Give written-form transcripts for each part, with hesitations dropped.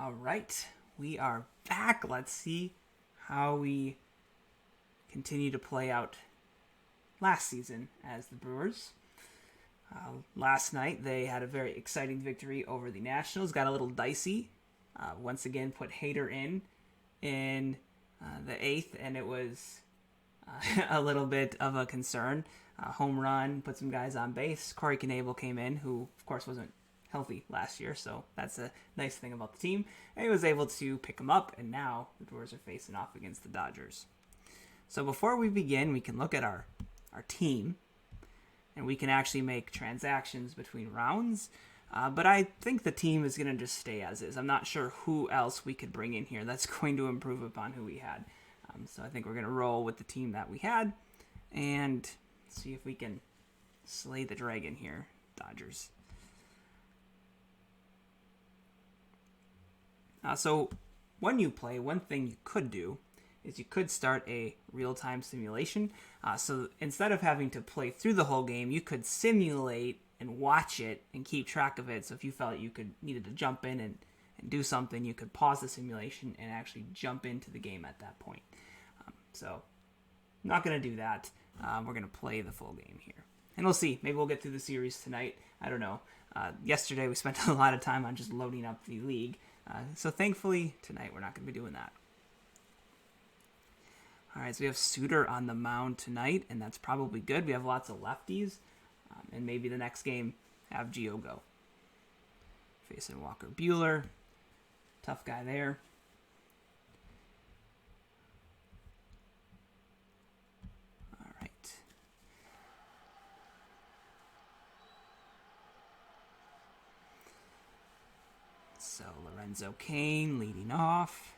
All right, we are back. Let's see how we continue to play out last season as the Brewers. Last night, they had a very exciting victory over the Nationals. Got a little dicey. Once again, put Hader in the eighth, and it was a little bit of a concern. Home run, put some guys on base. Corey Knebel came in, who, of course, wasn't healthy last year, so that's a nice thing about the team. And he was able to pick him up, and now the Brewers are facing off against the Dodgers. So before we begin, we can look at our team, and we can actually make transactions between rounds. But I think the team is going to just stay as is. I'm not sure who else we could bring in here that's going to improve upon who we had. So I think we're going to roll with the team that we had and see if we can slay the dragon here, Dodgers. So when you play, one thing you could do is you could start a real-time simulation. So instead of having to play through the whole game, you could simulate and watch it and keep track of it. So if you felt you needed to jump in and do something, you could pause the simulation and actually jump into the game at that point. So I'm not going to do that. We're going to play the full game here. And we'll see. Maybe we'll get through the series tonight. I don't know. Yesterday we spent a lot of time on just loading up the league. So thankfully, tonight we're not going to be doing that. All right, so we have Suter on the mound tonight, and that's probably good. We have lots of lefties, and maybe the next game have Gio go. Facing Walker Buehler. Tough guy there. All right. So Lorenzo Cain leading off.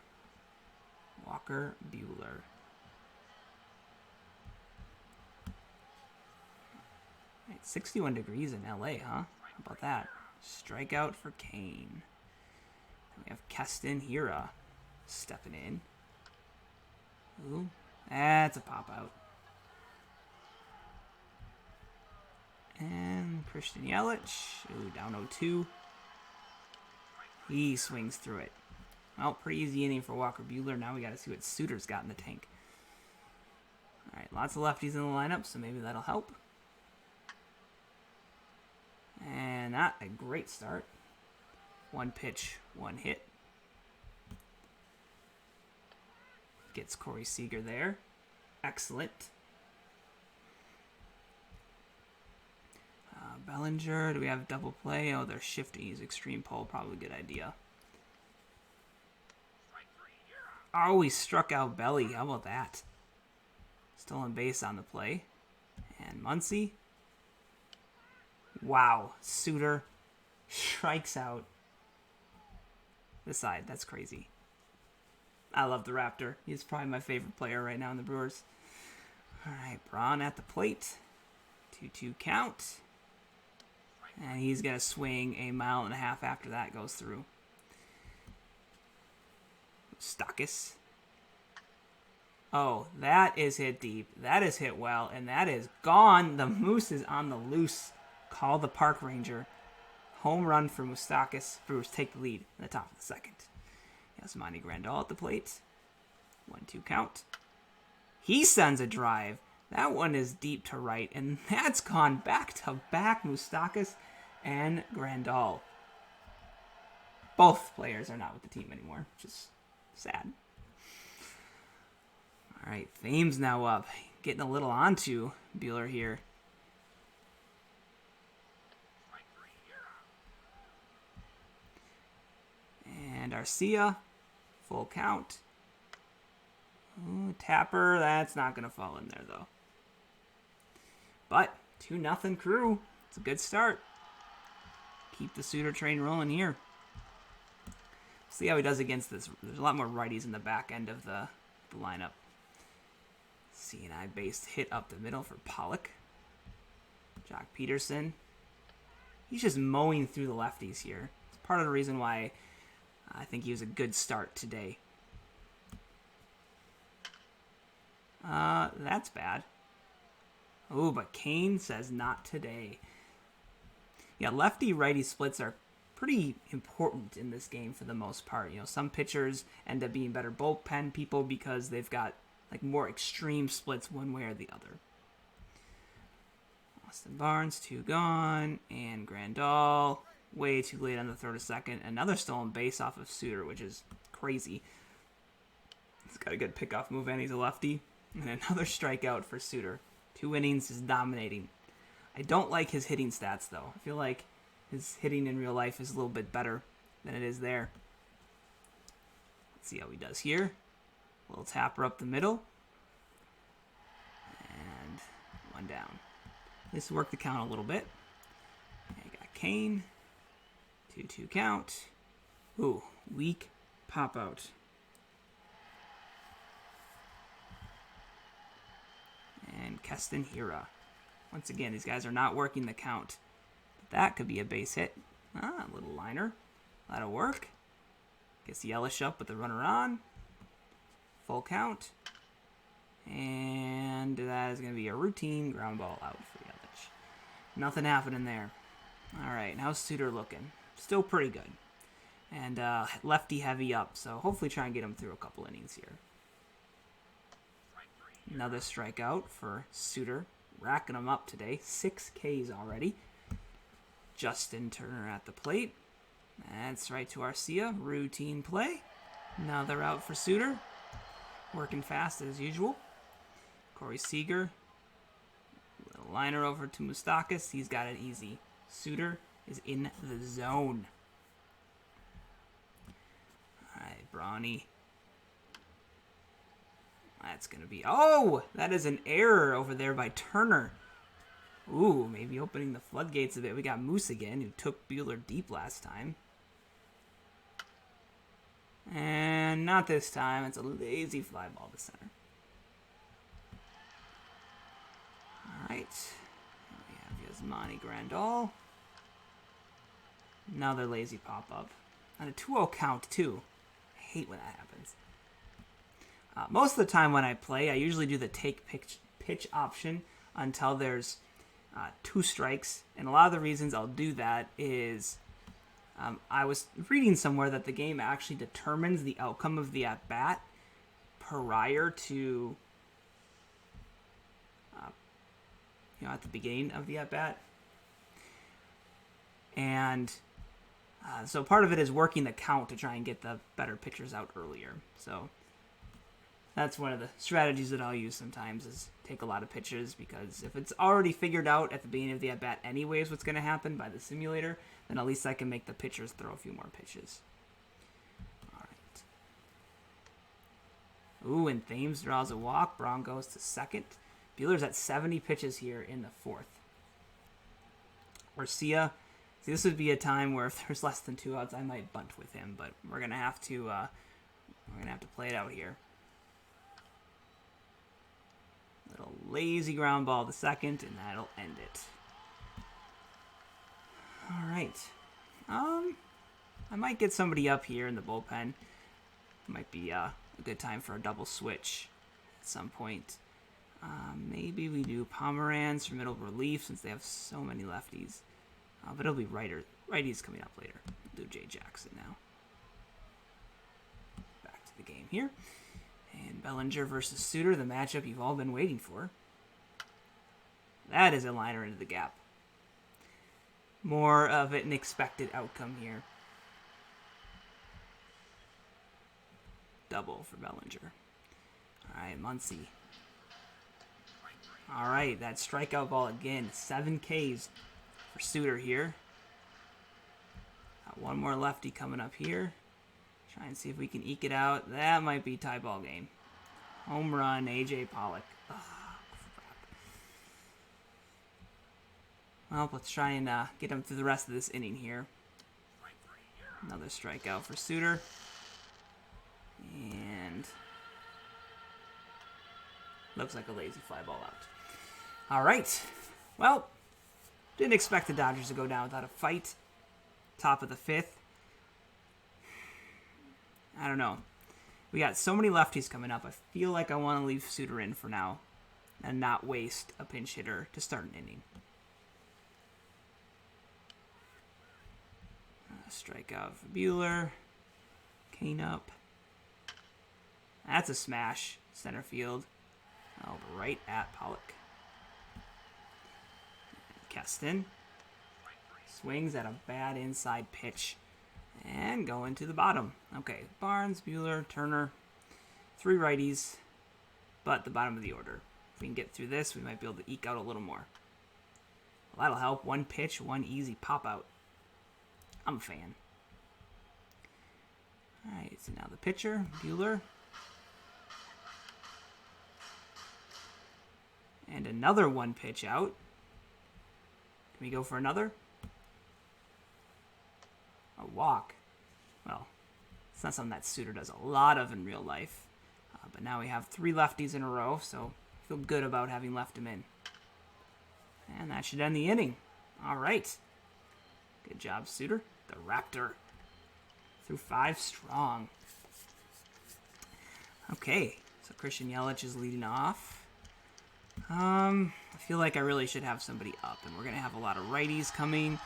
Walker Buehler. Right, 61 degrees in LA, huh? How about that? Strikeout for Cain. We have Keston Hiura stepping in. Ooh, that's a pop out. And Christian Yelich. Ooh, down 0-2. He swings through it. Well, pretty easy inning for Walker Buehler. Now we got to see what Suter's got in the tank. All right, lots of lefties in the lineup, so maybe that'll help. And not a great start. One pitch, one hit. Gets Corey Seager there. Excellent. Bellinger, do we have double play? Oh, they're shifting. He's extreme pull. Probably a good idea. Oh, he struck out Belly. How about that? Stolen base on the play. And Muncy. Wow. Suter strikes out this side. That's crazy. I love the Raptor. He's probably my favorite player right now in the Brewers. All right, Braun at the plate. 2-2 count. And he's going to swing a mile and a half after that goes through. Stockis. Oh, that is hit deep. That is hit well, and that is gone. The Moose is on the loose. Call the park ranger. Home run for Moustakas. Brewers take the lead in the top of the second. Yasmani Grandal at the plate. 1-2 count. He sends a drive. That one is deep to right, and that's gone back to back. Moustakas and Grandal. Both players are not with the team anymore, which is sad. All right, Thames now up. Getting a little onto Buehler here. And Arcia, full count. Ooh, Tapper, that's not going to fall in there, though. But 2-0 Crew. It's a good start. Keep the Suter train rolling here. See how he does against this. There's a lot more righties in the back end of the lineup. C&I based hit up the middle for Pollock. Jock Peterson. He's just mowing through the lefties here. It's part of the reason why I think he was a good start today. That's bad. Oh, but Kane says not today. Yeah, lefty-righty splits are pretty important in this game for the most part. You know, some pitchers end up being better bullpen people because they've got like more extreme splits one way or the other. Austin Barnes, 2 gone, and Grandal way too late on the throw to second. Another stolen base off of Suter, which is crazy. He's got a good pickoff move, and he's a lefty. And another strikeout for Suter. 2 innings is dominating. I don't like his hitting stats, though. I feel like his hitting in real life is a little bit better than it is there. Let's see how he does here. A little tapper up the middle. And 1 down. This worked the count a little bit. I got Kane. 2-2 count. Ooh, weak pop out. And Keston Hira. Once again, these guys are not working the count. But that could be a base hit. A little liner. That'll work. Gets Yelich up with the runner on. Full count. And that is going to be a routine ground ball out for Yelich. Nothing happening there. All right, how's Suter looking? Still pretty good. And lefty heavy up, so hopefully try and get him through a couple innings here. Another strikeout for Suter. Racking him up today. 6 Ks already. Justin Turner at the plate. That's right to Arcia. Routine play. Another out for Suter. Working fast as usual. Corey Seager. Little liner over to Moustakas. He's got it easy. Suter is in the zone. Alright, Brawny. That's going to be... Oh! That is an error over there by Turner. Ooh, maybe opening the floodgates a bit. We got Moose again, who took Buehler deep last time. And not this time. It's a lazy fly ball to center. Alright. We have Yasmani Grandal. Another lazy pop-up. And a 2-0 count, too. I hate when that happens. Most of the time when I play, I usually do the take pitch option until there's 2 strikes. And a lot of the reasons I'll do that is I was reading somewhere that the game actually determines the outcome of the at-bat prior to, at the beginning of the at-bat. And so part of it is working the count to try and get the better pitchers out earlier. So that's one of the strategies that I'll use sometimes is take a lot of pitches, because if it's already figured out at the beginning of the at-bat anyways what's going to happen by the simulator, then at least I can make the pitchers throw a few more pitches. All right. Ooh, and Thames draws a walk. Braun goes to second. Buehler's at 70 pitches here in the 4th. Arcia. See, this would be a time where if there's less than 2 outs, I might bunt with him, but we're gonna have to play it out here. Little lazy ground ball to second, and that'll end it. All right. I might get somebody up here in the bullpen. Might be a good time for a double switch at some point. Maybe we do Pomeranz for middle relief since they have so many lefties. But it'll be righties coming up later. We'll do Jay Jackson now. Back to the game here. And Bellinger versus Suter, the matchup you've all been waiting for. That is a liner into the gap. More of an expected outcome here. Double for Bellinger. All right, Muncy. All right, that strikeout ball again. 7 Ks for Suter here. Got one more lefty coming up here. Try and see if we can eke it out. That might be tie ball game. Home run, A.J. Pollock. Oh, crap. Well, let's try and get him through the rest of this inning here. Another strikeout for Suter. And looks like a lazy fly ball out. All right. Well, didn't expect the Dodgers to go down without a fight. Top of the 5th. I don't know. We got so many lefties coming up. I feel like I want to leave Suter in for now and not waste a pinch hitter to start an inning. Strikeout for Buehler. Kane up. That's a smash. Center field. Oh, right at Pollock. Keston. Swings at a bad inside pitch. And going to the bottom. Okay, Barnes, Buehler, Turner. 3 righties. But the bottom of the order. If we can get through this, we might be able to eke out a little more. Well, that'll help. 1 pitch, 1 easy pop out. I'm a fan. Alright, so now the pitcher, Buehler. And another 1 pitch out. Can we go for another? A walk. Well, it's not something that Suter does a lot of in real life. But now we have 3 lefties in a row, so I feel good about having left him in. And that should end the inning. All right. Good job, Suter. The Raptor. Through 5 strong. Okay, so Christian Yelich is leading off. I feel like I really should have somebody up, and we're going to have a lot of righties coming.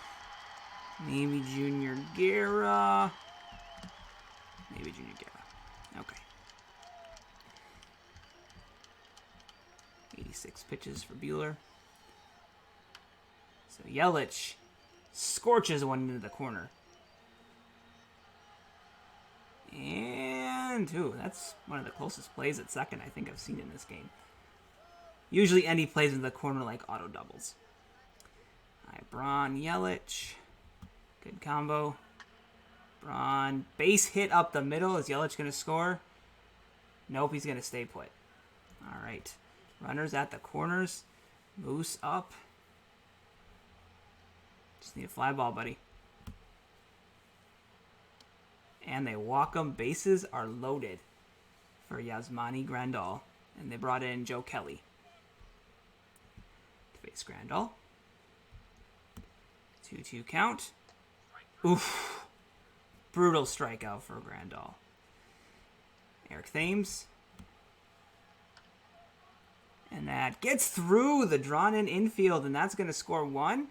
Maybe Junior Guerra. Maybe Junior Guerra. Okay. 86 pitches for Buehler. So Yelich scorches one into the corner. And, that's one of the closest plays at second I think I've seen in this game. Usually any plays in the corner like auto doubles. All right, Braun, Yelich. Good combo. Braun, base hit up the middle. Is Yelich going to score? Nope, he's going to stay put. All right. Runners at the corners. Moose up. Just need a fly ball, buddy. And they walk him. Bases are loaded for Yasmani Grandal. And they brought in Joe Kelly to face Grandal. 2-2 count. Oof. Brutal strikeout for Grandal. Eric Thames. And that gets through the drawn-in infield, and that's going to score 1.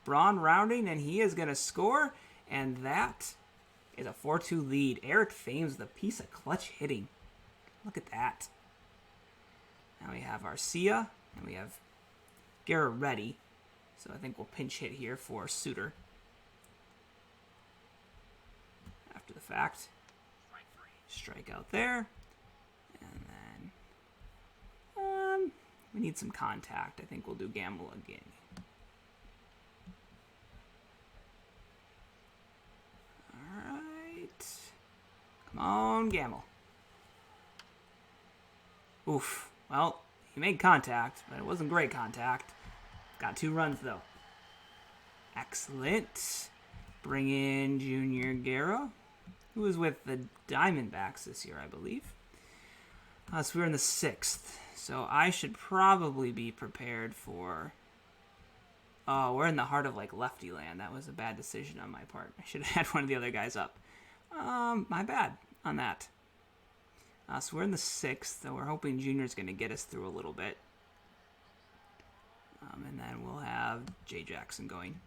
Braun rounding, and he is going to score, and that is a 4-2 lead. Eric Thames, the piece of clutch hitting. Look at that. Now we have Arcia, and we have Guerra ready. So I think we'll pinch hit here for Suter. After the fact. Strike out there. And then we need some contact. I think we'll do Gamble again. Alright. Come on, Gamble. Oof. Well, he made contact, but it wasn't great contact. Got 2 runs, though. Excellent. Bring in Junior Guerra, who was with the Diamondbacks this year, I believe. So we're in the 6th. So I should probably be prepared for... Oh, we're in the heart of, lefty land. That was a bad decision on my part. I should have had one of the other guys up. My bad on that. So we're in the 6th, so we're hoping Junior's going to get us through a little bit. And then we'll have Jay Jackson going.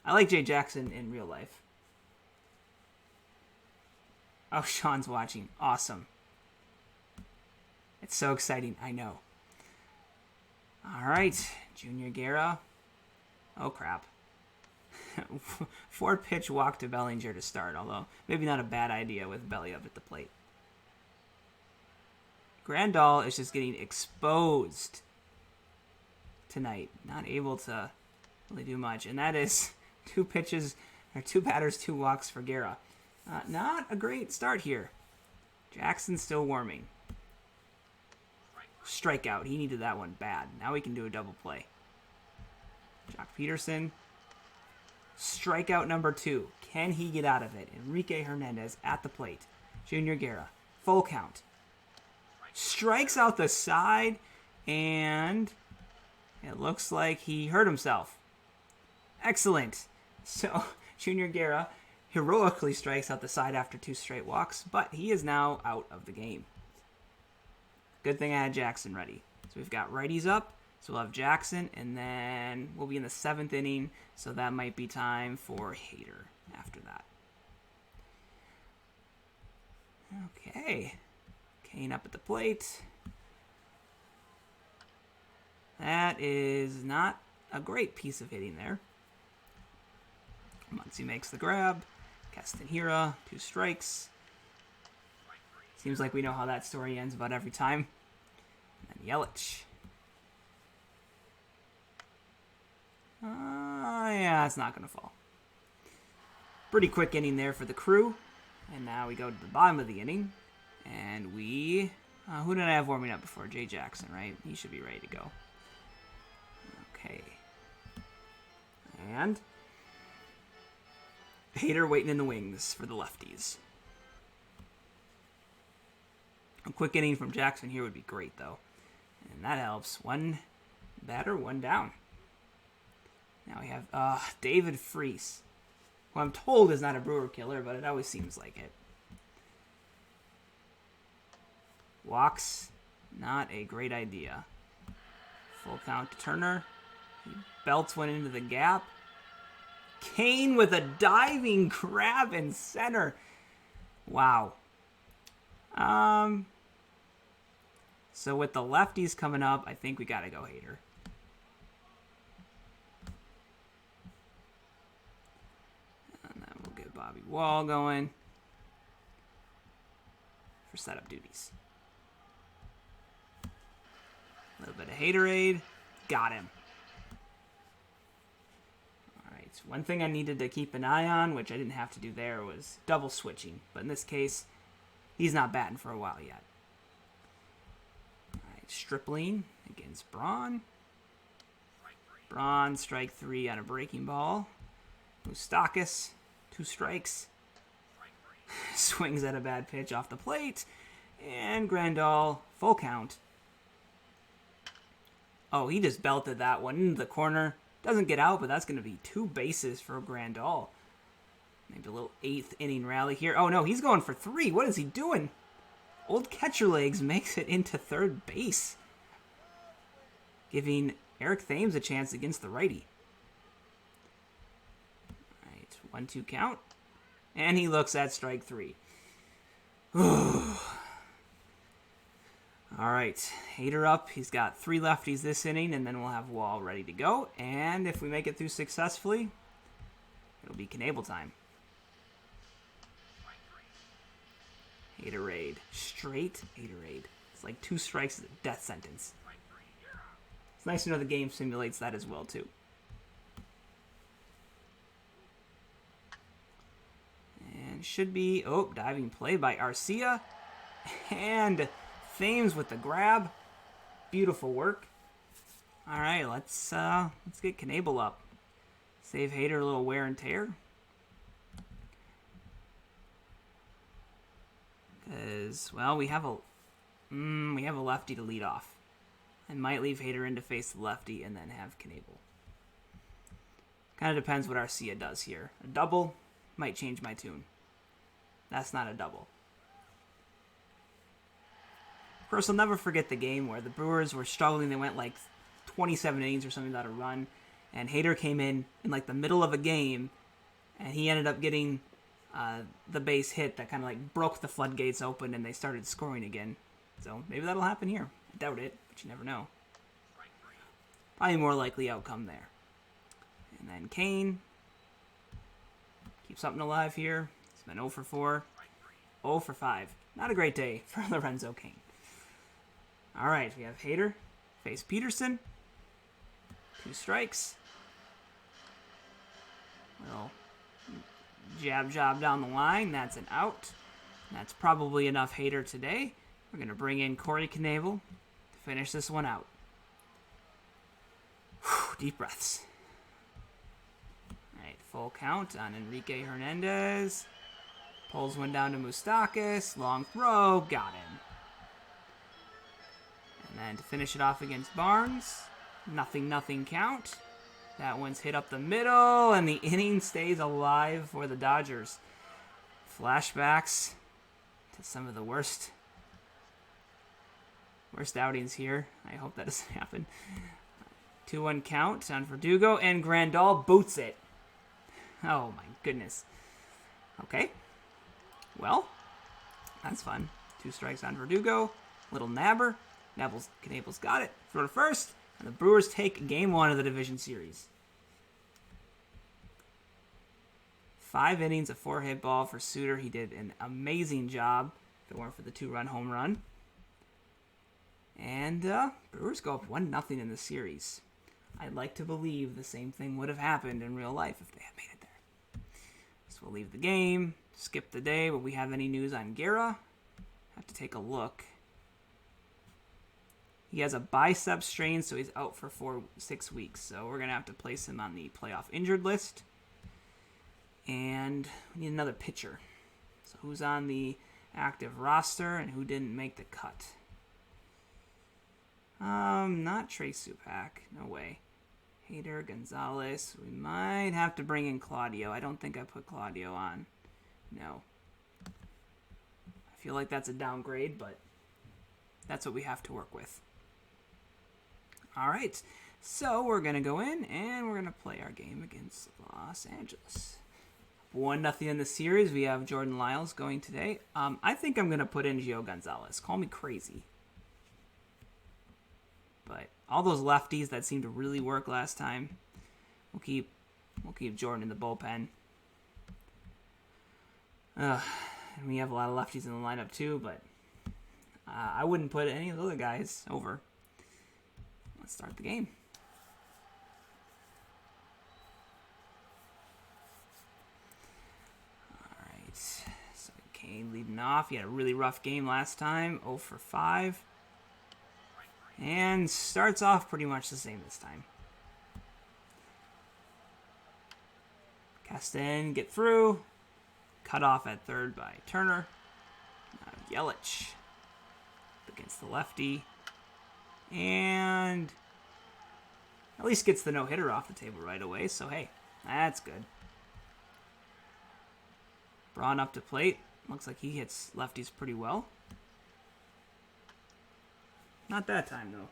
I like Jay Jackson in real life. Oh, Sean's watching. Awesome. It's so exciting. I know. All right. Junior Guerra. Oh, crap. 4-pitch walk to Bellinger to start, although maybe not a bad idea with Belly up at the plate. Grandal is just getting exposed tonight. Not able to really do much. And that is 2 batters, 2 walks for Guerra. Not a great start here. Jackson's still warming. Strikeout. He needed that one bad. Now we can do a double play. Jock Peterson. Strikeout number 2. Can he get out of it? Enrique Hernandez at the plate. Junior Guerra. Full count. Strikes out the side, and it looks like he hurt himself. Excellent. So, Junior Guerra heroically strikes out the side after 2 straight walks, but he is now out of the game. Good thing I had Jackson ready. So we've got righties up, So we'll have Jackson, and then we'll be in the 7th inning, so that might be time for Hader after that. Okay. Kane up at the plate. That is not a great piece of hitting there. Muncy makes the grab. Castanheira, 2 strikes. Seems like we know how that story ends about every time. And then Yelich. Yeah, it's not going to fall. Pretty quick inning there for the Crew. And now we go to the bottom of the inning. And we... who did I have warming up before? Jay Jackson, right? He should be ready to go. Okay. And... Hader waiting in the wings for the lefties. A quick inning from Jackson here would be great, though. And that helps. 1 batter, 1 down. Now we have David Freese, who I'm told is not a Brewer killer, but it always seems like it. Walks, not a great idea. Full count to Turner. He belts one into the gap. Kane with a diving grab in center. Wow. So with the lefties coming up, I think we got to go Hader. And then we'll get Bobby Wall going for setup duties. A little bit of Haterade. Got him. All right. So one thing I needed to keep an eye on, which I didn't have to do there, was double switching. But in this case, he's not batting for a while yet. All right. Stripling against Braun. Braun, strike 3 on a breaking ball. Moustakas, 2 strikes. Swings at a bad pitch off the plate. And Grandal, full count. Oh, he just belted that one into the corner. Doesn't get out, but that's going to be 2 bases for Grandal. Maybe a little 8th inning rally here. Oh, no, he's going for 3. What is he doing? Old catcher legs makes it into third base, giving Eric Thames a chance against the righty. All right, 1-2 count. And he looks at strike 3. All right, Hader up. He's got 3 lefties this inning, and then we'll have Wall ready to go. And if we make it through successfully, it'll be Knable time. Haterade. Straight Haterade. It's like 2 strikes is a death sentence. It's nice to know the game simulates that as well, too. And should be, diving play by Arcia. And Thames with the grab. Beautiful work. All right, let's get Knable up. Save Hader a little wear and tear. Because, well, we have a lefty to lead off. I might leave Hader in to face the lefty and then have Knable. Kind of depends what Arcia does here. A double might change my tune. That's not a double. Of course, I'll never forget the game where the Brewers were struggling. They went like 27 innings or something without a run. And Hader came in like the middle of a game. And he ended up getting the base hit that kind of like broke the floodgates open. And they started scoring again. So maybe that'll happen here. I doubt it, but you never know. Probably more likely outcome there. And then Kane. Keep something alive here. He's been 0 for 4. 0 for 5. Not a great day for Lorenzo Kane. All right, we have Hader face Peterson. 2 strikes. Little jab job down the line. That's an out. That's probably enough Hader today. We're going to bring in Corey Knable to finish this one out. Whew, deep breaths. All right, full count on Enrique Hernandez. Pulls one down to Moustakas. Long throw. Got him. And then to finish it off against Barnes, nothing count. That one's hit up the middle, and the inning stays alive for the Dodgers. Flashbacks to some of the worst outings here. I hope that doesn't happen. 2-1 count on Verdugo, and Grandal boots it. Oh my goodness. Okay. Well, that's fun. 2 strikes on Verdugo. Little nabber. Knable's got it. Throw to first. And the Brewers take game 1 of the division series. 5 innings, a 4-hit ball for Suter. He did an amazing job if it weren't for the 2-run home run. And Brewers go up 1-0 in the series. I'd like to believe the same thing would have happened in real life if they had made it there. So we'll leave the game, skip the day. Will we have any news on Guerra? Have to take a look. He has a bicep strain, so he's out for 6 weeks. So we're going to have to place him on the playoff injured list. And we need another pitcher. So who's on the active roster and who didn't make the cut? Not Trey Supak. No way. Hader, Gonzalez. We might have to bring in Claudio. I don't think I put Claudio on. No. I feel like that's a downgrade, but that's what we have to work with. All right. So we're going to go in and we're going to play our game against Los Angeles. 1-0 in the series. We have Jordan Lyles going today. I think I'm going to put in Gio Gonzalez. Call me crazy. But all those lefties that seemed to really work last time, we'll keep Jordan in the bullpen. And we have a lot of lefties in the lineup too, but I wouldn't put any of the other guys over. Let's start the game. All right, so Kane leading off. He had a really rough game last time, 0 for 5. And starts off pretty much the same this time. Castan get through. Cut off at third by Turner. Yelich against the lefty. And at least gets the no-hitter off the table right away. So, hey, that's good. Braun up to plate. Looks like he hits lefties pretty well. Not that time, though.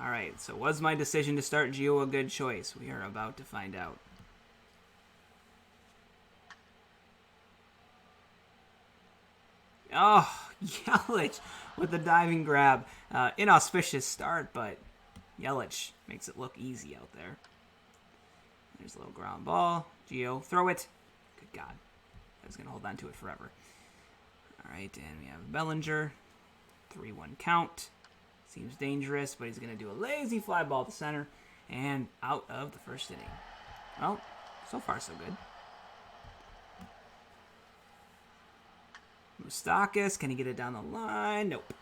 All right, so was my decision to start Gio a good choice? We are about to find out. Oh, Yelich with the diving grab. Inauspicious start, but Yelich makes it look easy out there. There's a little ground ball. Gio, throw it. Good God. I was going to hold on to it forever. All right, and we have Bellinger. 3-1 count. Seems dangerous, but he's going to do a lazy fly ball to center and out of the first inning. Well, so far so good. Moustakas, can he get it down the line? Nope.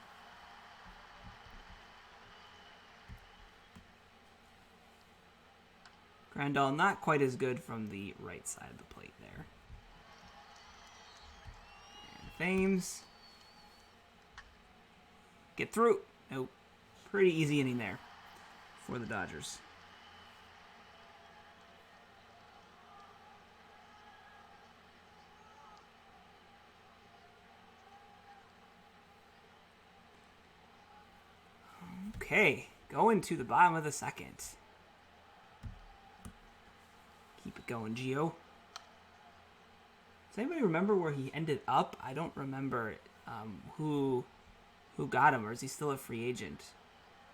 Grandal not quite as good from the right side of the plate there. And Thames. Get through. Nope. Pretty easy inning there for the Dodgers. Okay, going to the bottom of the second. Keep it going, Gio. Does anybody remember where he ended up? I don't remember who got him, or is he still a free agent?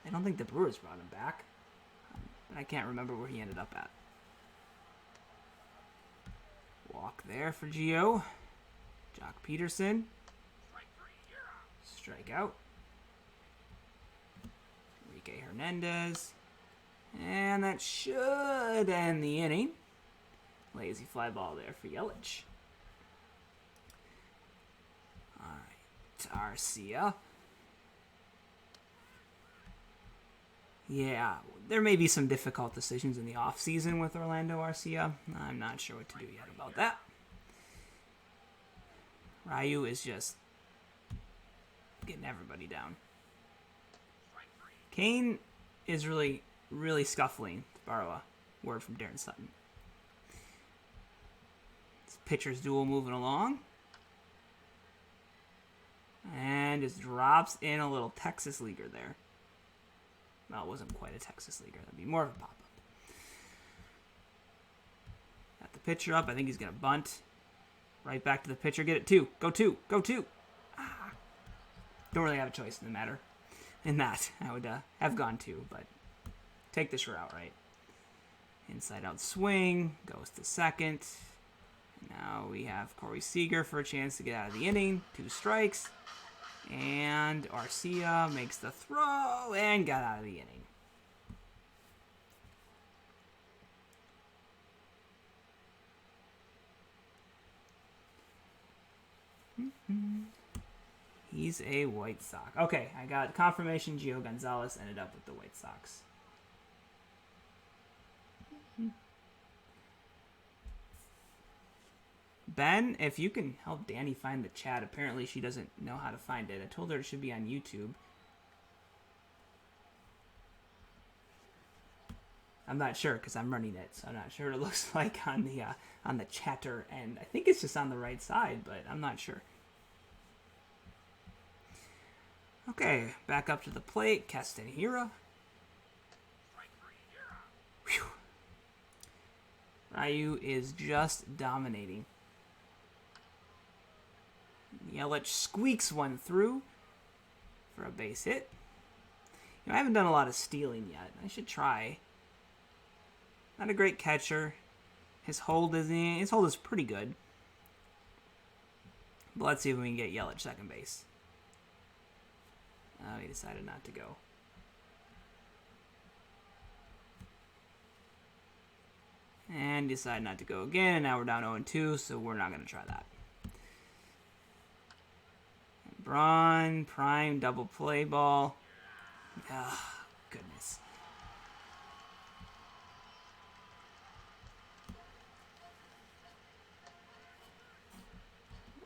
I don't think the Brewers brought him back, but I can't remember where he ended up at. Walk there for Gio. Jock Peterson. Strike out. Enrique Hernandez. And that should end the inning. Lazy fly ball there for Yelich. All right, Arcia. Yeah, there may be some difficult decisions in the offseason with Orlando Arcia. I'm not sure what to do yet about that. Ryu is just getting everybody down. Kane is really scuffling, to borrow a word from Darren Sutton. This pitcher's duel moving along. and just drops in a little Texas leaguer there. Well, it wasn't quite a Texas leaguer. That'd be more of a pop-up. Got the pitcher up. I think he's going to bunt. Right back to the pitcher. Get it 2. Go 2. Go 2. Ah. Don't really have a choice in the matter. In that, I would have gone 2, but take the sure out, right? Inside out swing. Goes to second. Now we have Corey Seager for a chance to get out of the inning. 2 strikes. And Arcia makes the throw and got out of the inning. He's a White Sox. Okay, I got confirmation Gio Gonzalez ended up with the White Sox. Ben, if you can help Danny find the chat. Apparently she doesn't know how to find it. I told her it should be on YouTube. I'm not sure because I'm running it, so I'm not sure what it looks like on the chatter end. I think it's just on the right side, but I'm not sure. Okay, back up to the plate. Castanheira. Whew. Ryu is just dominating. Yelich squeaks one through for a base hit. You know, I haven't done a lot of stealing yet. I should try. Not a great catcher. His hold is pretty good. But let's see if we can get Yelich second base. Oh, he decided not to go. And decided not to go again. And now we're down 0-2, so we're not going to try that. Braun, prime, double play ball. Oh, goodness.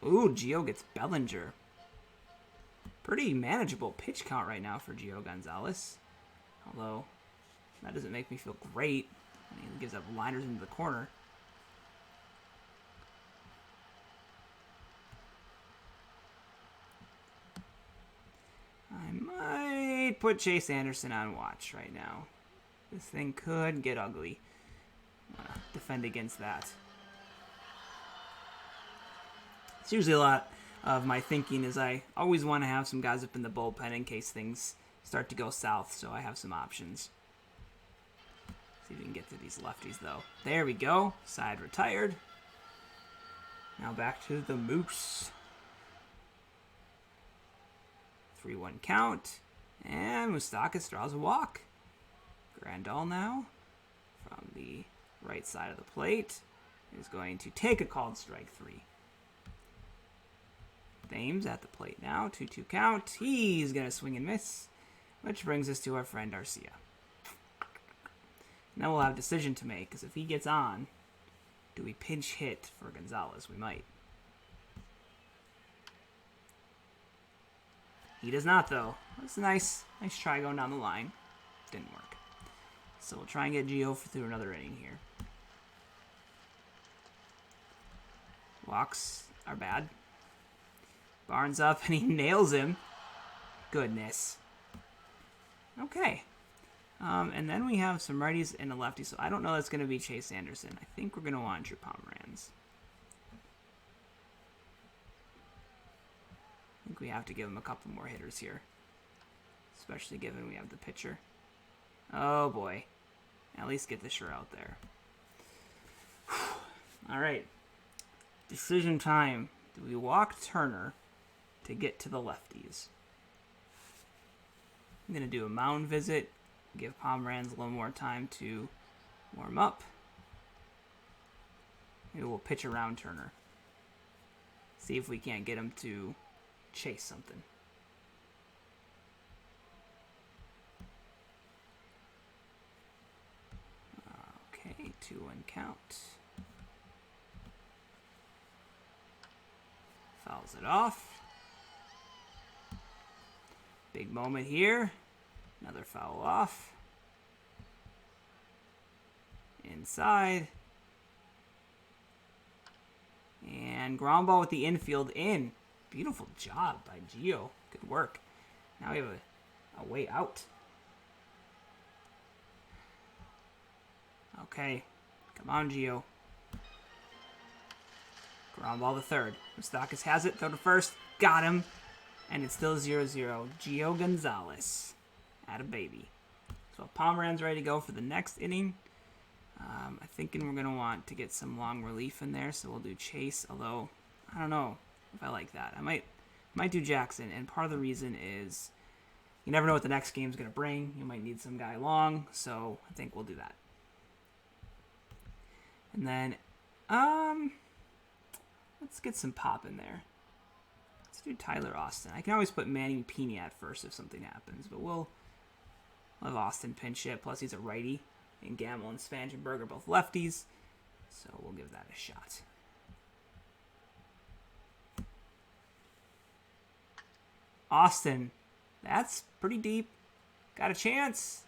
Ooh, Gio gets Bellinger. Pretty manageable pitch count right now for Gio Gonzalez. Although, that doesn't make me feel great. He gives up liners into the corner. I might put Chase Anderson on watch right now. This thing could get ugly. I'm gonna defend against that. It's usually a lot of my thinking is I always want to have some guys up in the bullpen in case things start to go south, so I have some options. See if we can get to these lefties, though. There we go. Side retired. Now back to the Moose. 3-1 count. And Moustakas draws a walk. Grandal now, from the right side of the plate, is going to take a called strike 3. Thames at the plate now. 2-2 count. He's going to swing and miss, which brings us to our friend Arcia. Now we'll have a decision to make, because if he gets on, do we pinch hit for Gonzalez? We might. He does not, though. That's a nice try going down the line. Didn't work. So we'll try and get Gio through another inning here. Walks are bad. Barnes up, and he nails him. Goodness. Okay. And then we have some righties and a lefty, so I don't know that's going to be Chase Anderson. I think we're going to want Drew Pomeranz. I think we have to give him a couple more hitters here, especially given we have the pitcher. Oh, boy. At least get the sure out there. All right. Decision time. Do we walk Turner to get to the lefties? I'm going to do a mound visit. Give Pomeranz a little more time to warm up. Maybe we'll pitch around Turner. See if we can't get him to chase something. Okay, 2-1 count. Fouls it off. Big moment here. Another foul off. Inside. And ground ball with the infield in. Beautiful job by Gio. Good work. Now we have a way out. Okay. Come on, Gio. Ground ball to third. Moustakis has it. Throw to first. Got him. And it's still 0-0. Gio Gonzalez. Atta baby. So Pomeranz ready to go for the next inning. I'm thinking we're going to want to get some long relief in there, so we'll do Chase, although I don't know if I like that. I might do Jackson, and part of the reason is you never know what the next game's going to bring. You might need some guy long, so I think we'll do that. And then, let's get some pop in there. Let's do Tyler Austin. I can always put Manny Pena at first if something happens, but we'll have Austin pinch hit, plus he's a righty. And Gamble and Spangenberg are both lefties, so we'll give that a shot. Austin, that's pretty deep. Got a chance.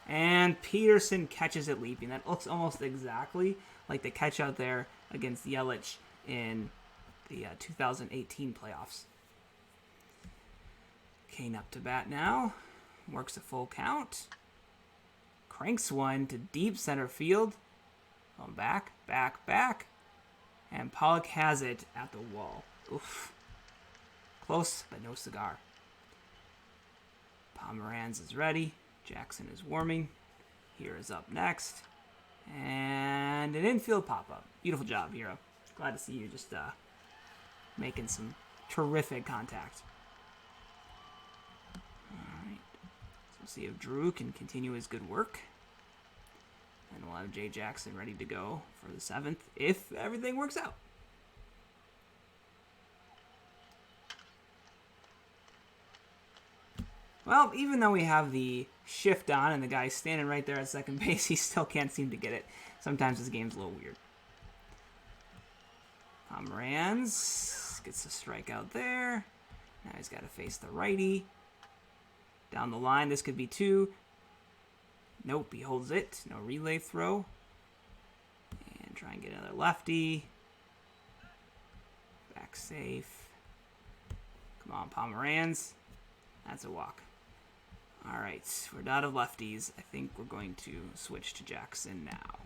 And Peterson catches it leaping. That looks almost exactly like the catch out there against Yelich in the 2018 playoffs. Kane up to bat now. Works a full count. Cranks one to deep center field. Going back, back, back. And Pollock has it at the wall. Oof. Close, but no cigar. Pomeranz is ready. Jackson is warming. Here is up next. And an infield pop-up. Beautiful job, Hero. Glad to see you just making some terrific contact. Alright. So we'll see if Drew can continue his good work. And we'll have Jay Jackson ready to go for the 7th if everything works out. Well, even though we have the shift on and the guy's standing right there at second base, he still can't seem to get it. Sometimes this game's a little weird. Pomeranz gets a strikeout there. Now he's got to face the righty. Down the line, this could be 2. Nope, he holds it. No relay throw. And try and get another lefty. Back safe. Come on, Pomeranz. That's a walk. All right, we're out of lefties. I think we're going to switch to Jackson now.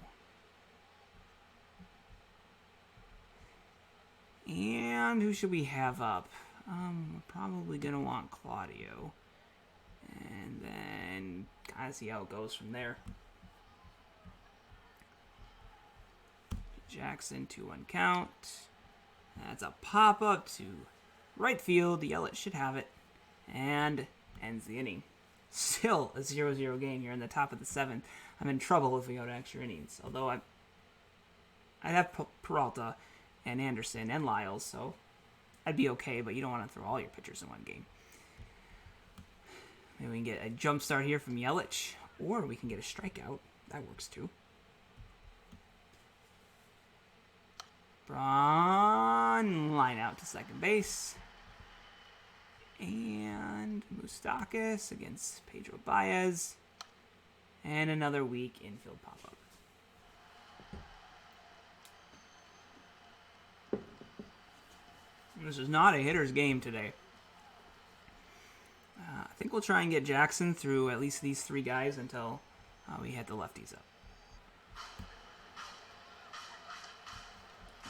And who should we have up? We're probably going to want Claudio. And then kind of see how it goes from there. Jackson, 2-1 count. That's a pop-up to right field. Yelich should have it. And ends the inning. Still a 0-0 game here in the top of the 7th. I'm in trouble if we go to extra innings. Although I'd have Peralta and Anderson and Lyles, so I'd be okay, but you don't want to throw all your pitchers in one game. Maybe we can get a jump start here from Yelich, or we can get a strikeout. That works too. Braun, line out to second base. And Moustakis against Pedro Baez. And another weak infield pop-up. This is not a hitter's game today. I think we'll try and get Jackson through at least these 3 guys until we hit the lefties up.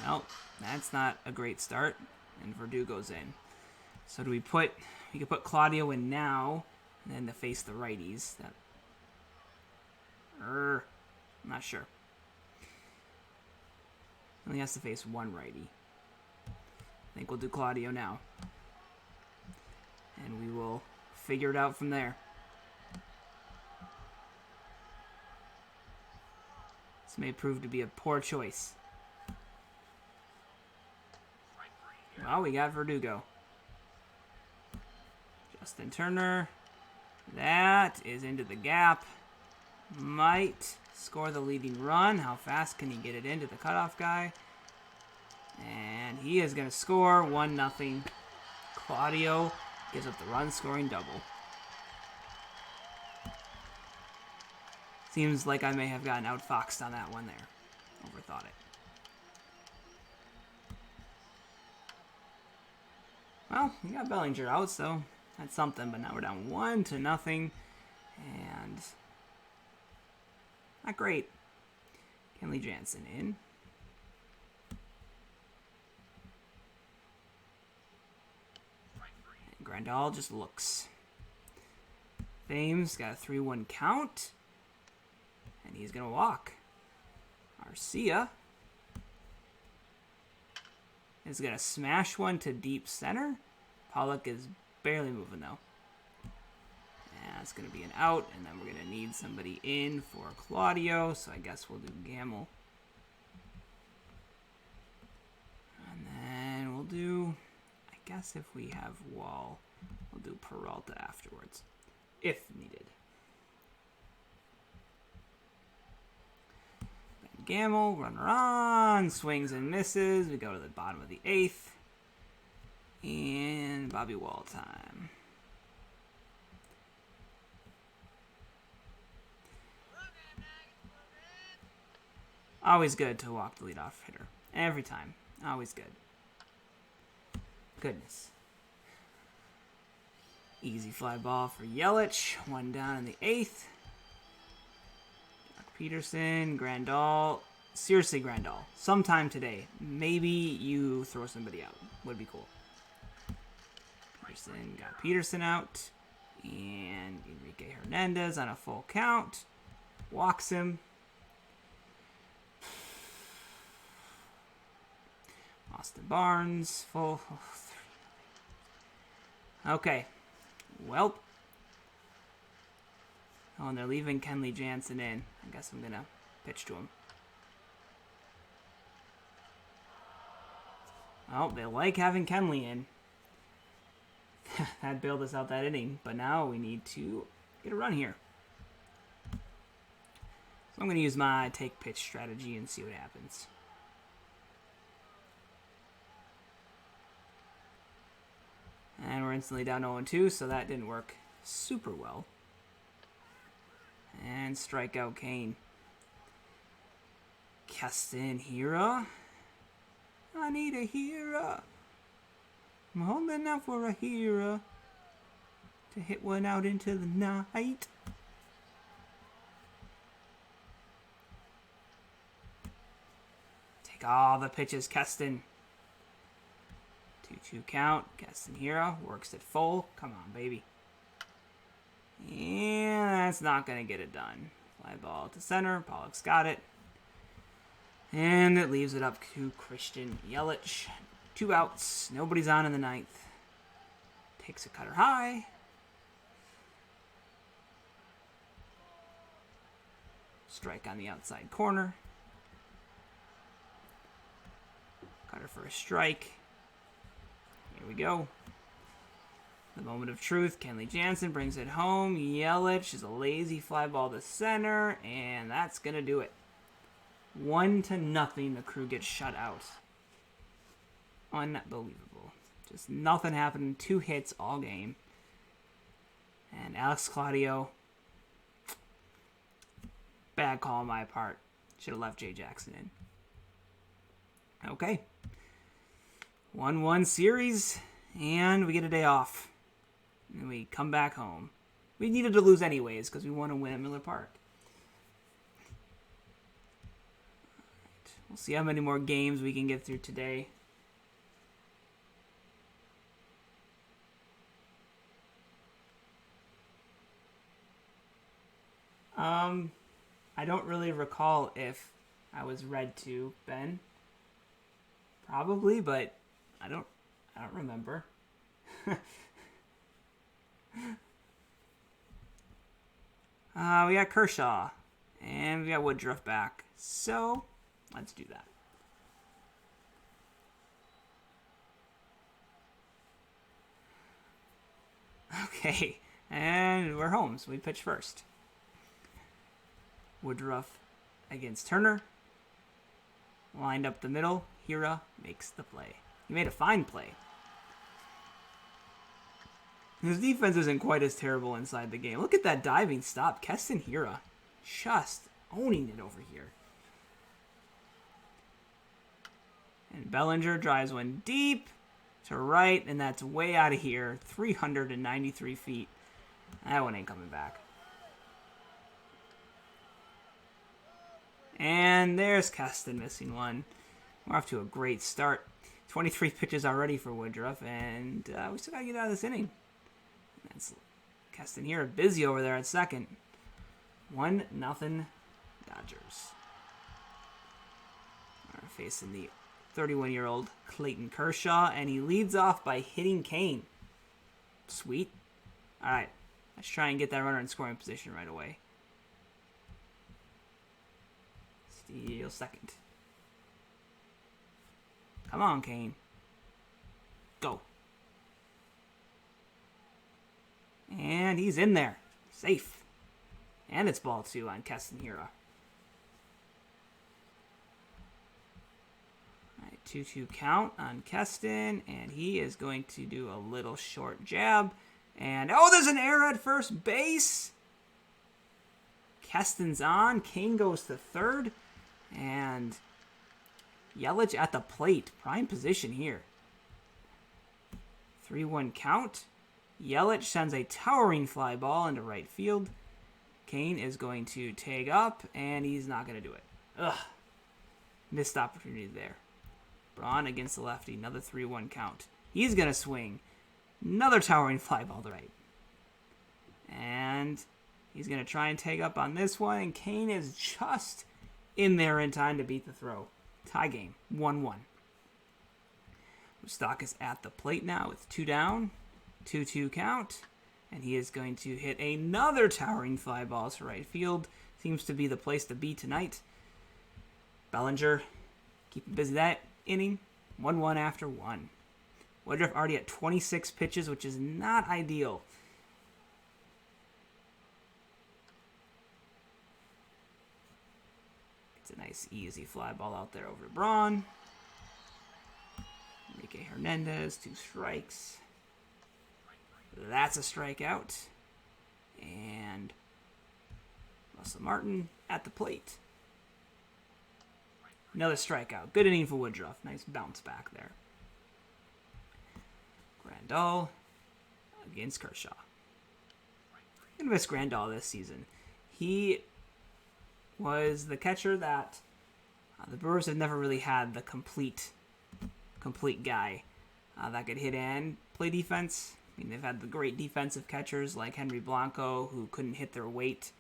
Well, that's not a great start, and Verdu goes in. So we could put Claudio in now, and then to face the righties. I'm not sure. Only has to face one righty. I think we'll do Claudio now. And we will figure it out from there. This may prove to be a poor choice. Well, we got Verdugo. Justin Turner. That is into the gap. Might score the leading run. How fast can he get it into the cutoff guy? And he is going to score 1-0. Claudio gives up the run-scoring double. Seems like I may have gotten outfoxed on that one there. Overthought it. Well, we got Bellinger out, so that's something. But now we're down 1-0. And not great. Kenley Jansen in. And Grandal just looks. Thames got a 3-1 count. And he's going to walk. Arcia is going to smash one to deep center. Pollock is barely moving, though. And it's going to be an out, and then we're going to need somebody in for Claudio, so I guess we'll do Gamble. And then we'll do, I guess if we have Wall, we'll do Peralta afterwards, if needed. Gamble, runner on, swings and misses. We go to the bottom of the 8th. And Bobby Wall time. Always good to walk the leadoff hitter. Every time. Always good. Goodness. Easy fly ball for Yelich. 1 down in the 8th. Peterson, Grandal. Seriously, Grandal. Sometime today, maybe you throw somebody out. Would be cool. Peterson got Peterson out. And Enrique Hernandez on a full count. Walks him. Austin Barnes. Full. Okay. Well. Oh, and they're leaving Kenley Jansen in. I guess I'm going to pitch to him. Oh, they like having Kenley in. That bailed us out that inning. But now we need to get a run here. So I'm going to use my take pitch strategy and see what happens. And we're instantly down 0-2, so that didn't work super well. And strikeout Kane. Keston Hira. I need a hero. I'm holding out for a hero to hit one out into the night. Take all the pitches, Keston. 2-2 count. Keston Hira works it full. Come on, baby. And that's not going to get it done. Fly ball to center. Pollock's got it. And it leaves it up to Christian Yelich. 2 outs. Nobody's on in the 9th. Takes a cutter high. Strike on the outside corner. Cutter for a strike. Here we go. The moment of truth. Kenley Jansen brings it home. Yelich is a lazy fly ball to center. And that's going to do it. 1-0. The Crew gets shut out. Unbelievable. Just nothing happened. 2 hits all game. And Alex Claudio. Bad call on my part. Should have left Jay Jackson in. Okay. 1-1 series. And we get a day off. And we come back home. We needed to lose anyways because we want to win at Miller Park. Alright. We'll see how many more games we can get through today. I don't really recall if I was read to Ben. Probably, but I don't remember. We got Kershaw, and we got Woodruff back. So, let's do that. Okay, and we're home, so we pitch first. Woodruff against Turner. Lined up the middle. Hira makes the play. He made a fine play. His defense isn't quite as terrible inside the game. Look at that diving stop. Keston Hira just owning it over here. And Bellinger drives one deep. to right, and that's way out of here. 393 feet. That one ain't coming back. And there's Keston missing one. We're off to a great start. 23 pitches already for Woodruff, and we still got to get out of this inning. That's Keston here, busy over there at second. 1-0 Dodgers. We're facing the 31-year-old Clayton Kershaw, and he leads off by hitting Kane. Sweet. All right, let's try and get that runner in scoring position right away. Steal second. Come on, Kane. Go. And he's in there. Safe. And it's ball 2 on Keston Hiura. All right, 2-2 count on Keston, and he is going to do a little short jab. And, oh, there's an error at first base. Keston's on. Kane goes to third. And Yelich at the plate. Prime position here. 3-1 count. Yelich sends a towering fly ball into right field. Kane is going to tag up, and he's not going to do it. Ugh. Missed opportunity there. Braun against the lefty. Another 3-1 count. He's going to swing. Another towering fly ball to right. And he's going to try and tag up on this one, and Kane is just in there in time to beat the throw. Tie game, 1-1. Moustakas at the plate now with 2 down, 2-2 count, and he is going to hit another towering fly ball to right field. Seems to be the place to be tonight. Bellinger keeping busy that inning, 1-1 after 1. Woodruff already at 26 pitches, which is not ideal. It's a nice, easy fly ball out there over to Braun. Enrique Hernandez, 2 strikes. That's a strikeout. And Russell Martin at the plate. Another strikeout. Good inning for Woodruff. Nice bounce back there. Grandal against Kershaw. I'm going to miss Grandal this season. He was the catcher that the Brewers have never really had the complete guy that could hit and play defense. I mean, they've had the great defensive catchers like Henry Blanco, who couldn't hit their weight,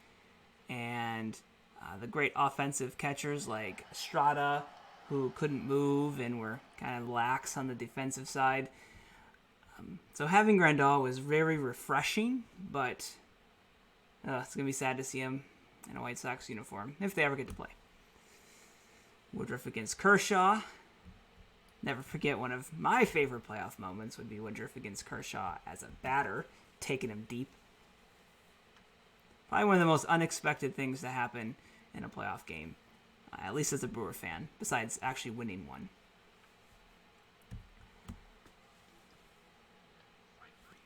and the great offensive catchers like Estrada, who couldn't move and were kind of lax on the defensive side. So having Grandal was very refreshing, but it's going to be sad to see him in a White Sox uniform, if they ever get to play. Woodruff against Kershaw. Never forget, one of my favorite playoff moments would be Woodruff against Kershaw as a batter, taking him deep. Probably one of the most unexpected things to happen in a playoff game, at least as a Brewer fan, besides actually winning one.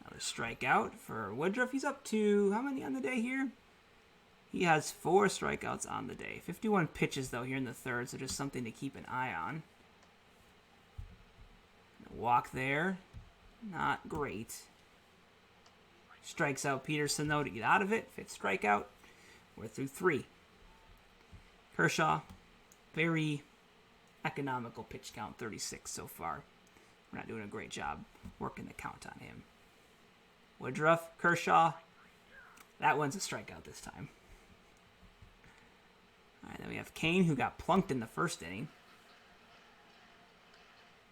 Another strikeout for Woodruff. He's up to how many on the day here? He has 4 strikeouts on the day. 51 pitches, though, here in the third, so just something to keep an eye on. Walk there. Not great. Strikes out Peterson, though, to get out of it. 5th strikeout. We're through 3. Kershaw, very economical pitch count, 36 so far. We're not doing a great job working the count on him. Woodruff, Kershaw. That one's a strikeout this time. All right, then we have Kane, who got plunked in the first inning.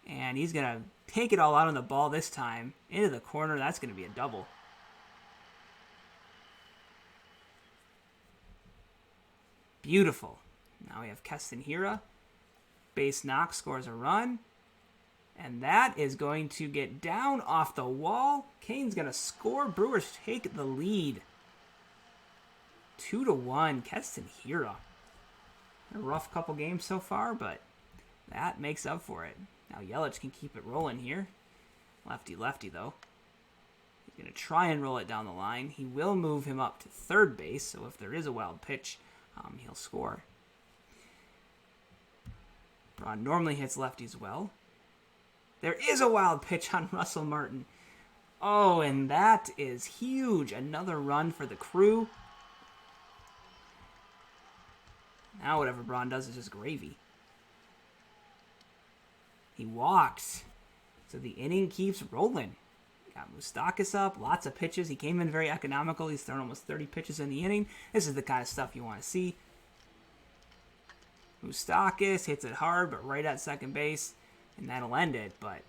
And he's going to take it all out on the ball this time. Into the corner. That's going to be a double. Beautiful. Now we have Keston Hiura. Base knock, scores a run. And that is going to get down off the wall. Kane's going to score. Brewers take the lead. 2-1. Keston Hiura. A rough couple games so far, but that makes up for it. Now Yelich can keep it rolling here. Lefty, though. He's going to try and roll it down the line. He will move him up to third base, so if there is a wild pitch, he'll score. Braun normally hits lefties well. There is a wild pitch on Russell Martin. Oh, and that is huge. Another run for the Crew. Now whatever Braun does is just gravy. He walked. So the inning keeps rolling. Got Moustakas up, lots of pitches. He came in very economical. He's thrown almost 30 pitches in the inning. This is the kind of stuff you want to see. Moustakas hits it hard, but right at second base, and that'll end it. But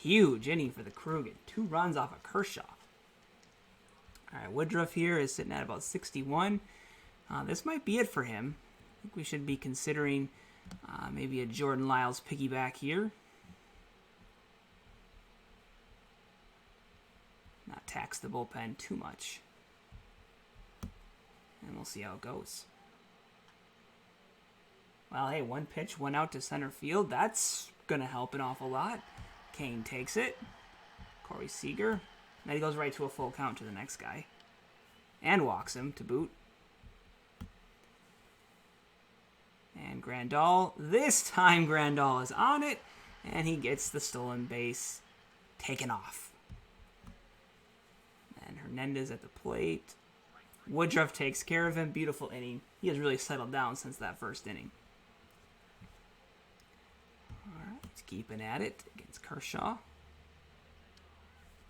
huge inning for the Crew. Get 2 runs off of Kershaw. All right, Woodruff here is sitting at about 61. This might be it for him. I think we should be considering maybe a Jordan Lyles piggyback here. Not tax the bullpen too much. And we'll see how it goes. Well, hey, 1 pitch went out to center field. That's going to help an awful lot. Kane takes it. Corey Seager. Then he goes right to a full count to the next guy. And walks him to boot. And Grandal. This time Grandal is on it. And he gets the stolen base taken off. And Hernandez at the plate. Woodruff takes care of him. Beautiful inning. He has really settled down since that first inning. All right, he's keeping at it against Kershaw.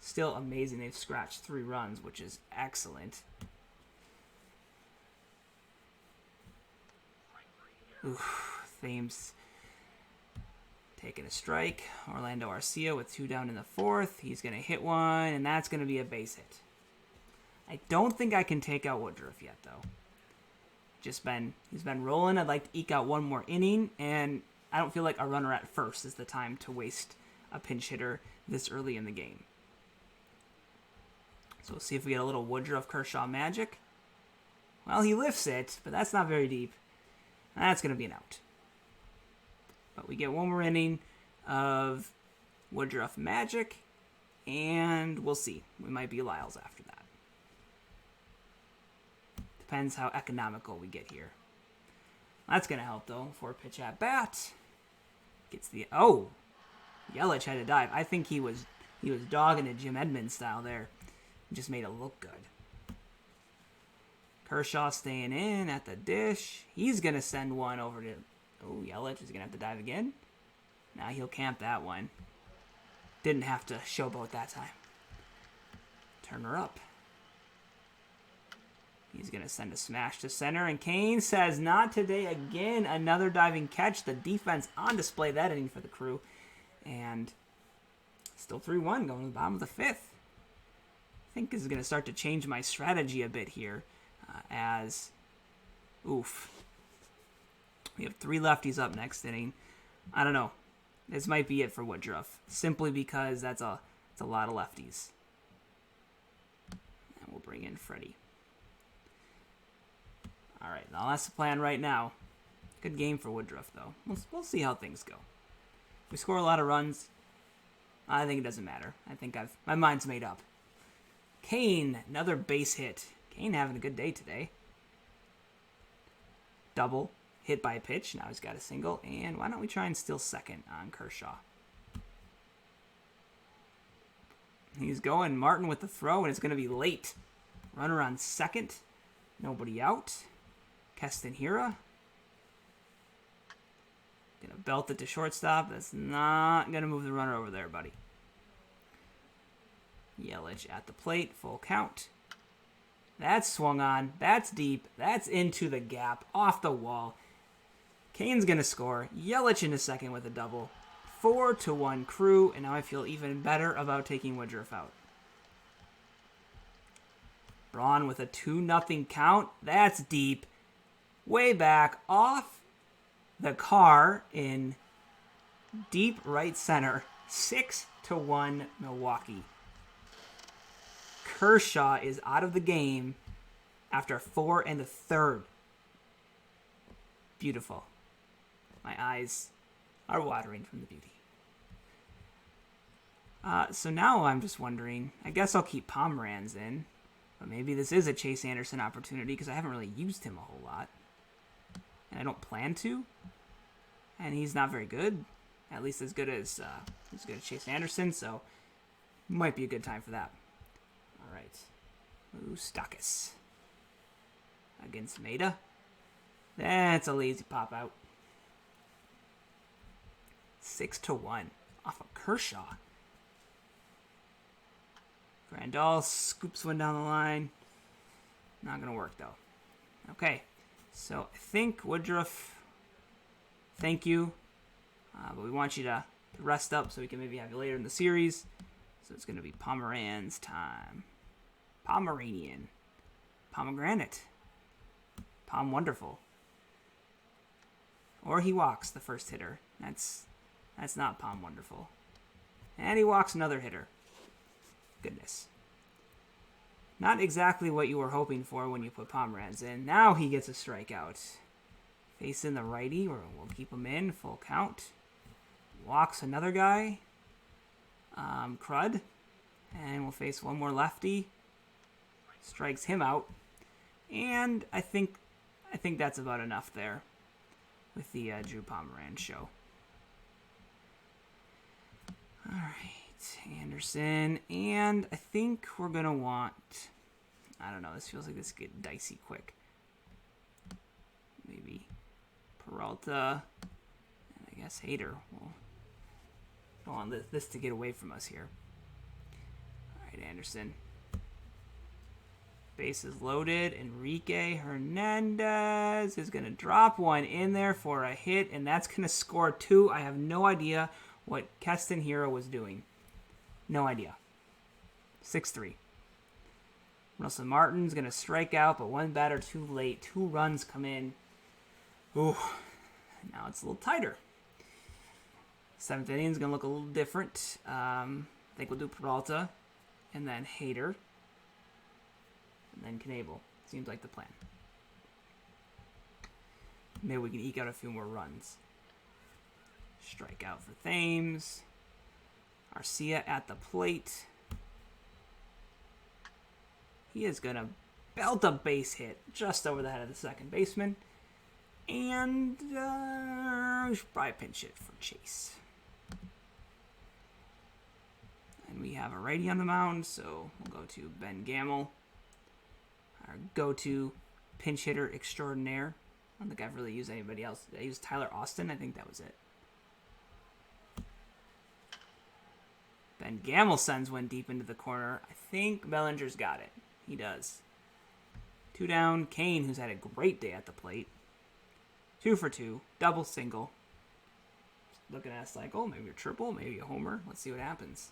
Still amazing. They've scratched 3 runs, which is excellent. Thames taking a strike. Orlando Arcia with 2 down in the 4th. He's going to hit one, and that's going to be a base hit. I don't think I can take out Woodruff yet, though. He's been rolling. I'd like to eke out 1 more inning, and I don't feel like a runner at first is the time to waste a pinch hitter this early in the game. So we'll see if we get a little Woodruff-Kershaw magic. Well, he lifts it, but that's not very deep. That's going to be an out. But we get 1 more inning of Woodruff magic, and we'll see. We might be Lyles after that. Depends how economical we get here. That's going to help, though. 4-pitch at bat. Gets the... Oh! Yelich had to dive. I think he was dogging it Jim Edmonds style there. Just made it look good. Kershaw staying in at the dish. He's going to send one over to... Oh, Yelich is going to have to dive again. Now he'll camp that one. Didn't have to showboat that time. Turn her up. He's going to send a smash to center, and Kane says, not today again. Another diving catch. The defense on display that inning for the Crew. And still 3-1 going to the bottom of the 5th. I think this is going to start to change my strategy a bit here as, we have 3 lefties up next inning. I don't know. This might be it for Woodruff, simply because that's a lot of lefties. And we'll bring in Freddie. All right, now that's the plan right now. Good game for Woodruff, though. We'll see how things go. If we score a lot of runs, I think it doesn't matter. I think my mind's made up. Kane, another base hit. Kane having a good day today. Double, hit by a pitch. Now he's got a single. And why don't we try and steal second on Kershaw? He's going. Martin with the throw, and it's going to be late. Runner on second. Nobody out. Keston Hiura. Going to belt it to shortstop. That's not going to move the runner over there, buddy. Yelich at the plate. Full count. That's swung on. That's deep. That's into the gap. Off the wall. Kane's going to score. Yelich into second with a double. 4-1 Crew. And now I feel even better about taking Woodruff out. Braun with a 2-0 count. That's deep. Way back off the car in deep right center. 6-1 Milwaukee. Kershaw is out of the game after 4 1/3. Beautiful. My eyes are watering from the beauty. So now I'm just wondering, I guess I'll keep Pomeranz in. But maybe this is a Chase Anderson opportunity because I haven't really used him a whole lot. And I don't plan to. And he's not very good. at least as good as Chase Anderson, so might be a good time for that. All right. Moustakis against Maeda. That's a lazy pop out. 6-1 off of Kershaw. Grandal scoops one down the line. Not going to work, though. Okay, so I think Woodruff, thank you. But we want you to rest up so we can maybe have you later in the series. So it's going to be Pomeranz time. Pomeranian. Pomegranate. Pom Wonderful. Or he walks the first hitter. That's not Pom Wonderful. And he walks another hitter. Goodness. Not exactly what you were hoping for when you put Pomeranz in. Now he gets a strikeout. Facing the righty, or we'll keep him in, full count. Walks another guy. Crud. And we'll face one more lefty. Strikes him out. And I think that's about enough there with the Drew Pomeranz show. All right, Anderson, and I think we're going to want, I don't know, this feels like this could get dicey quick. Maybe Peralta, and I guess Hader. We'll don't want this to get away from us here. All right, Anderson. Bases loaded. Enrique Hernandez is going to drop one in there for a hit, and that's going to score 2. I have no idea what Keston Hero was doing. No idea. 6-3. Russell Martin's going to strike out, but one batter too late. 2 runs come in. Ooh. Now it's a little tighter. 7th inning is going to look a little different. I think we'll do Peralta, and then Hader, and then Knebel. Seems like the plan. Maybe we can eke out a few more runs. Strikeout for Thames. Arcia at the plate. He is going to belt a base hit just over the head of the second baseman. And we should probably pinch hit for Chase. And we have a righty on the mound, so we'll go to Ben Gamel, our go-to pinch hitter extraordinaire. I don't think I've really used anybody else. I used Tyler Austin. I think that was it. Ben Gamel sends one deep into the corner. I think Bellinger's got it. He does. 2 down. Kane, who's had a great day at the plate. 2 for 2. Double, single. Looking at us like, oh, maybe a triple, maybe a homer. Let's see what happens.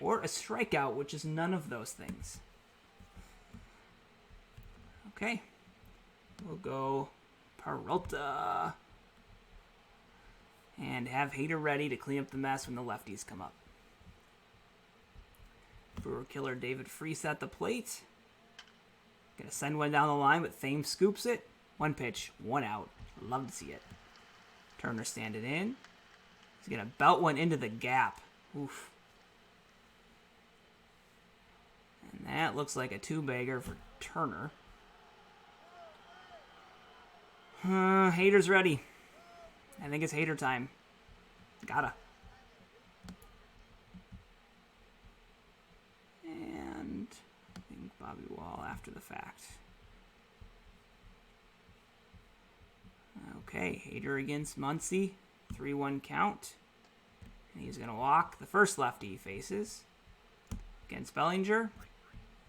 Or a strikeout, which is none of those things. Okay. We'll go Peralta. And have Hader ready to clean up the mess when the lefties come up. Brewer killer David Freese at the plate. Gonna send one down the line, but Thames scoops it. 1 pitch, 1 out. Love to see it. Turner standing in. He's gonna belt one into the gap. Oof. And that looks like a 2-bagger for Turner. Hader's ready. I think it's Hader time. Gotta. And I think Bobby Wall after the fact. Okay, Hader against Muncy. 3-1 count. And he's going to walk the first lefty he faces. Against Bellinger.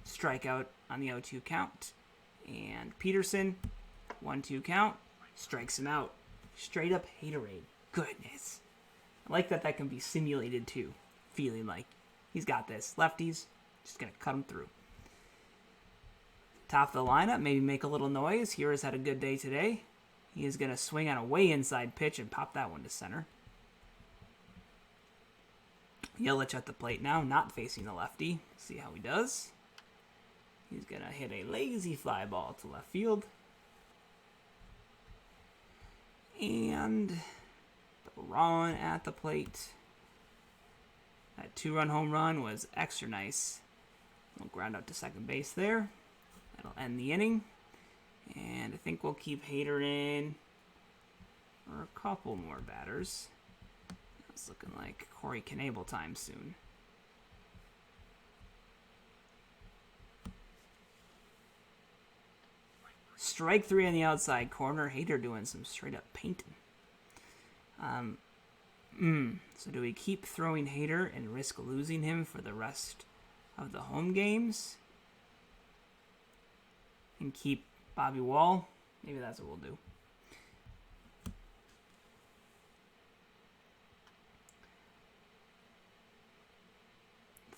Strikeout on the 0-2 count. And Peterson, 1-2 count. Strikes him out. Straight up Haterade. Goodness. I like that can be simulated too. Feeling like he's got this. Lefties, just going to cut him through. Top of the lineup, maybe make a little noise. Hira's had a good day today. He is going to swing on a way inside pitch and pop that one to center. Yelich at the plate now, not facing the lefty. See how he does. He's going to hit a lazy fly ball to left field. And Ron at the plate. That 2-run home run was extra nice. We'll ground out to second base there. That'll end the inning. And I think we'll keep Hader in. for a couple more batters. It's looking like Corey Knebel time soon. Strike 3 on the outside corner. Hader doing some straight up painting. So do we keep throwing Hader and risk losing him for the rest of the home games? And keep Bobby Wall? Maybe that's what we'll do.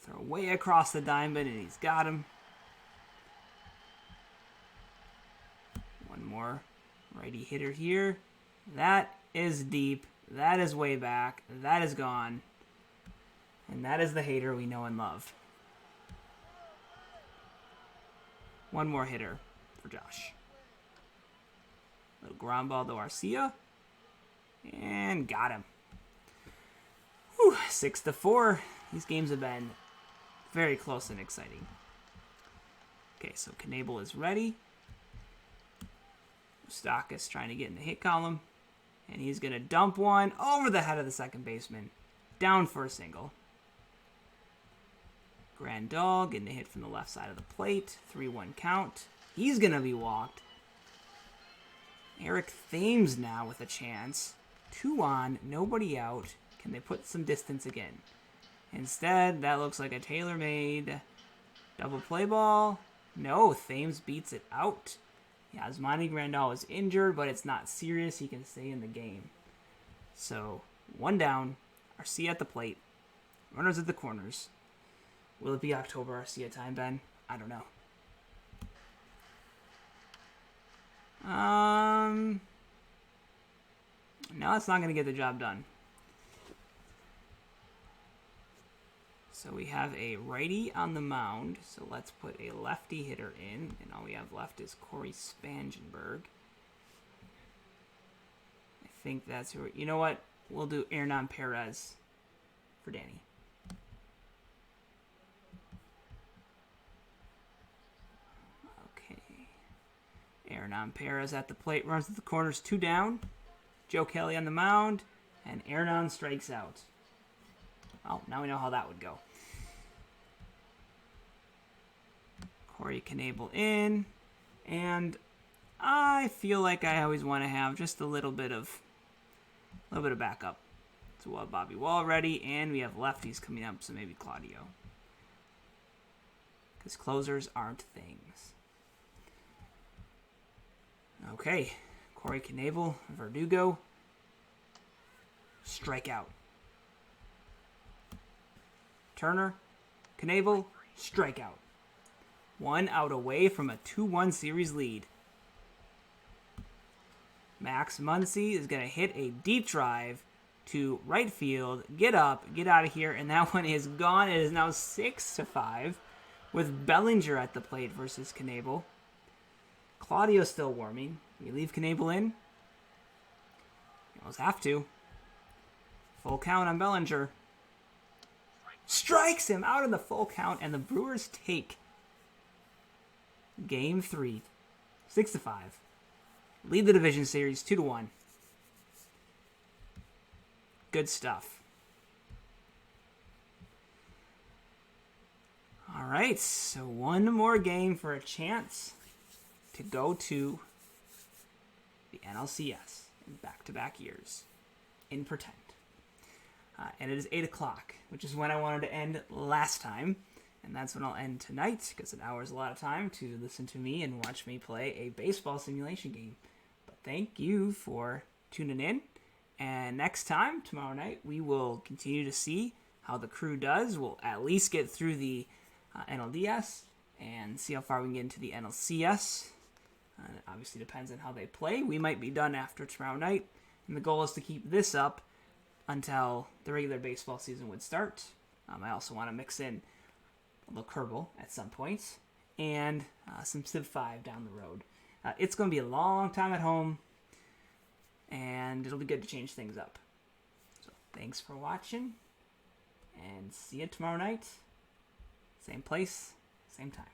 Throw way across the diamond, and he's got him. One more righty hitter here. That is deep. That is way back. That is gone. And that is the Hader we know and love. One more hitter for Josh. Little ground ball to Arcia. And got him. Whew, 6-4. These games have been very close and exciting. Okay, so Knebel is ready. Moustakas trying to get in the hit column. And he's going to dump one over the head of the second baseman. Down for a single. Grandal getting a hit from the left side of the plate. 3-1 count. He's going to be walked. Eric Thames now with a chance. 2 on, nobody out. Can they put some distance again? Instead, that looks like a tailor-made double play ball. No, Thames beats it out. Yasmani Grandal is injured, but it's not serious. He can stay in the game. So, 1 down. Arcia at the plate. Runners at the corners. Will it be October Arcia time, Ben? I don't know. No, it's not going to get the job done. So we have a righty on the mound. So let's put a lefty hitter in. And all we have left is Corey Spangenberg. I think that's who. You know what? We'll do Hernan Perez for Danny. Okay. Hernan Perez at the plate. Runs to the corners. 2 down. Joe Kelly on the mound. And Hernan strikes out. Well, now we know how that would go. Corey Knebel in. And I feel like I always want to have just a little bit of backup. So we'll have Bobby Wall ready, and we have lefties coming up, so maybe Claudio. Because closers aren't things. Okay. Corey Knebel, Verdugo. Strikeout. Turner, Knebel, strikeout. 1 out away from a 2-1 series lead. Max Muncy is going to hit a deep drive to right field. Get up, get out of here, and that one is gone. It is now 6-5 with Bellinger at the plate versus Knebel. Claudio's still warming. We leave Knebel in. You almost have to. Full count on Bellinger. Strikes him out in the full count, and the Brewers take Game 3, 6-5. Lead the division series 2-1. Good stuff. All right, so one more game for a chance to go to the NLCS in back-to-back years in pretend. And it is 8 o'clock, which is when I wanted to end last time. And that's when I'll end tonight, because an hour is a lot of time to listen to me and watch me play a baseball simulation game. But thank you for tuning in. And next time, tomorrow night, we will continue to see how the crew does. We'll at least get through the NLDS and see how far we can get into the NLCS. It obviously depends on how they play. We might be done after tomorrow night. And the goal is to keep this up until the regular baseball season would start. I also want to mix in a little Kerbal at some points, and some Civ 5 down the road. It's going to be a long time at home, and it'll be good to change things up. So thanks for watching, and see you tomorrow night. Same place, same time.